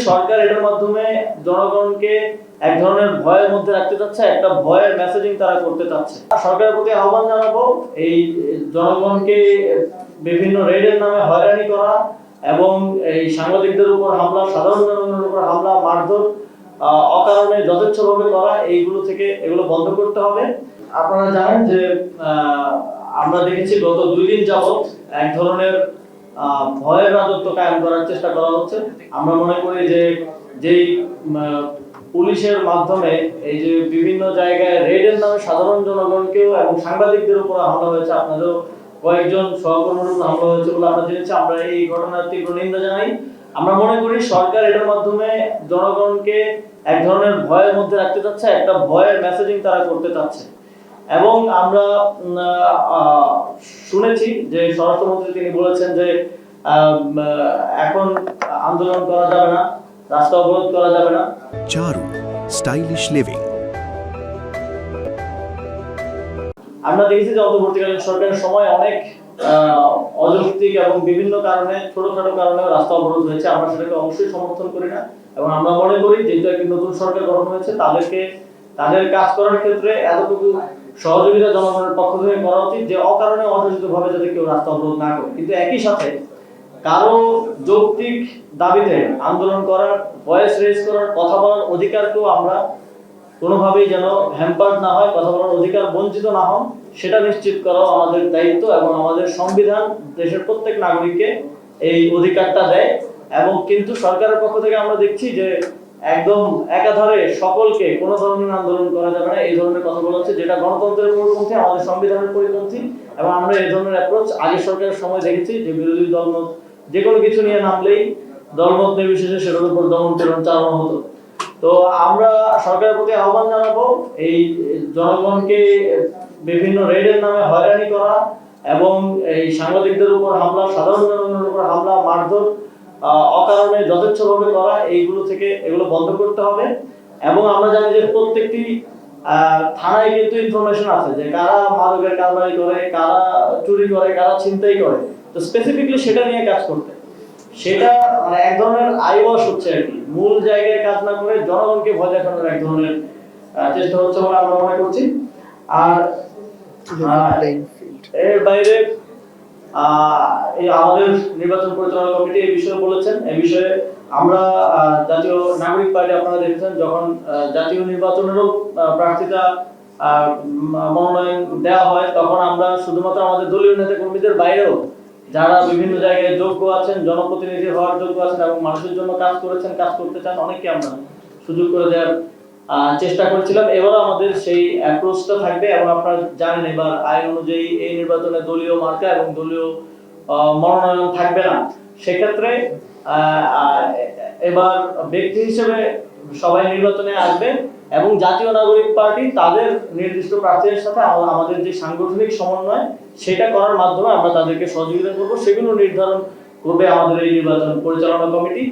সরকার এটার মাধ্যমে জনগণকে এক ধরনের ভয়ের মধ্যে রাখতে চাচ্ছে, একটা ভয়ের মেসেজিং তারা করতে চাচ্ছে। সরকারের প্রতি আহ্বান জানাবো এই জনগণকে বিভিন্ন রেডের নামে হয়রানি করা এবং এই সাংবাদিকদের উপর হামলা, সাধারণ জনগণের উপর হামলা, মারধর অকারণে যথেচ্ছভাবে করা, এগুলো বন্ধ করতে হবে। আপনারা জানেন যে আমরা দেখেছি গত 2 দিন যাবত এক ধরনের ভয়ের রাজত্ব কায়েম করার চেষ্টা করা হচ্ছে। আমরা মনে করি যে যেই পুলিশের মাধ্যমে এই যে বিভিন্ন জায়গায় রেডের নামে সাধারণ জনগণকেও এবং সাংবাদিকদের উপর হামলা হয়েছে, আপনাদেরও কয়েকজন সহকর্মীর উপর হামলা হয়েছে বলে আমরা জেনেছি। আমরা এই ঘটনার তীব্র নিন্দা জানাই। আমরা মনে করি সরকার এটার মাধ্যমে জনগণকে এক ধরনের ভয়ের মধ্যে রাখতে চাচ্ছে, একটা ভয়ের মেসেজিং তারা করতে চাচ্ছে। এবং আমরা শুনেছি যে স্বরাষ্ট্রমন্ত্রী তিনি বলেছেন যে এখন আন্দোলন করা যাবে না, রাস্তা অবরোধ করা যাবে না। চারু স্টাইলিশ লিভিং। আমরা দেখেছি যে অন্তর্বর্তীকালীন সরকারের সময় অনেক অযৌক্তিক এবং বিভিন্ন কারণে, ছোটখাটো কারণে রাস্তা অবরোধ হয়েছে। আমরা সেটাকে অবশ্যই সমর্থন করি না এবং আমরা মনে করি যেহেতু একটি নতুন সরকার গঠন হয়েছে, তাদের কাজ করার ক্ষেত্রে এতটুকু সহযোগিতা জনগণের পক্ষ থেকে করা উচিত যে অকারণে অযাচিতভাবে যাতে কেউ রাস্তা অবরোধ না করে। কিন্তু একই সাথে কারো যৌক্তিক দাবিতে আন্দোলন করার, ভয়েস রেজ করার, কথা বলার অধিকারকেও আমরা কোনোভাবেই যেন হ্যাম্পার না হয়, কথা বলার অধিকার বঞ্চিত না হন, সেটা নিশ্চিত করাও আমাদের দায়িত্ব। এবং আমাদের সংবিধান দেশের প্রত্যেক নাগরিককে এই অধিকারটা দেয়। এবং কিন্তু সরকারের পক্ষ থেকে আমরা দেখছি যে একদম একাধারে সকলকে কোনো ধরনের আন্দোলন করা যাবে না, এই ধরনের কথা বলা হচ্ছে, যেটা গণতন্ত্রের পরিপন্থী, আমাদের সংবিধানের পরিপন্থী। এবং আমরা এই ধরনের অ্যাপ্রোচ আগে সরকারের সময় দেখেছি যে বিরোধী দলমত যে কোনো কিছু নিয়ে নামলেই দলমত নির্বিশেষে সেটার উপর দমন পীড়ন চালানো হতো। তো আমরা সরকারের প্রতি আহ্বান জানাবো এই জনগণকে বিভিন্ন রেডের নামে হয়রানি করা এবং এই সাংবাদিকদের উপর হামলা, সাধারণ জনগণের উপর হামলা, মারধর অকারণে যথেচ্ছভাবে করা, এগুলো বন্ধ করতে হবে। এবং আমরা জানি যে প্রত্যেকটি থানায় কিন্তু ইনফরমেশন আছে যে কারা মাদকের কারবারি করে, কারা চুরি করে, কারা ছিনতাই করে। তো স্পেসিফিকলি সেটা নিয়ে কাজ করতে, সেটা মানে এক ধরনের আইওয়াশ হচ্ছে আর কি, মূল জায়গায় কাজ না করে জনগণকে ভয় দেখানোর এক ধরনের চেষ্টা হচ্ছে বলে আমরা মনে করছি। আর এর বাইরে আমাদের নির্বাচন পরিচালনা কমিটি এই বিষয়ে বলেছেন। এই বিষয়ে আমরা জাতীয় নাগরিক পার্টি, আপনারা দেখেছেন যখন জাতীয় নির্বাচনেরও প্রার্থিতা মনোনয়ন দেওয়া হয়, তখন আমরা শুধুমাত্র আমাদের দলীয় নেতা কর্মীদের বাইরেও যারা বিভিন্ন জায়গায় যোগ্য আছেন, জনপ্রতিনিধি হওয়ার যোগ্য আছেন এবং মানুষের জন্য কাজ করেছেন, কাজ করতে চান, অনেককে আমরা সুযোগ করে দেওয়ার চেষ্টা করেছিলাম। এবারও আমাদের সেই অ্যাপ্রোচটা থাকবে। এবং আপনারা জানেন এবার আইন অনুযায়ী এই নির্বাচনে দলীয় মার্কা এবং দলীয় মনোনয়ন থাকবে না। সেক্ষেত্রে এবার ব্যক্তি হিসেবে সবাই নির্বাচনে আসবে এবং জাতীয় নাগরিক পার্টি তাদের নির্দিষ্ট প্রার্থীদের সাথে আমাদের যে সাংগঠনিক সমন্বয় সেটা করার মাধ্যমে আমরা তাদেরকে সহযোগিতা করব, সেগুলো নির্ধারণ করবে আমাদের এই নির্বাচন পরিচালনা কমিটি।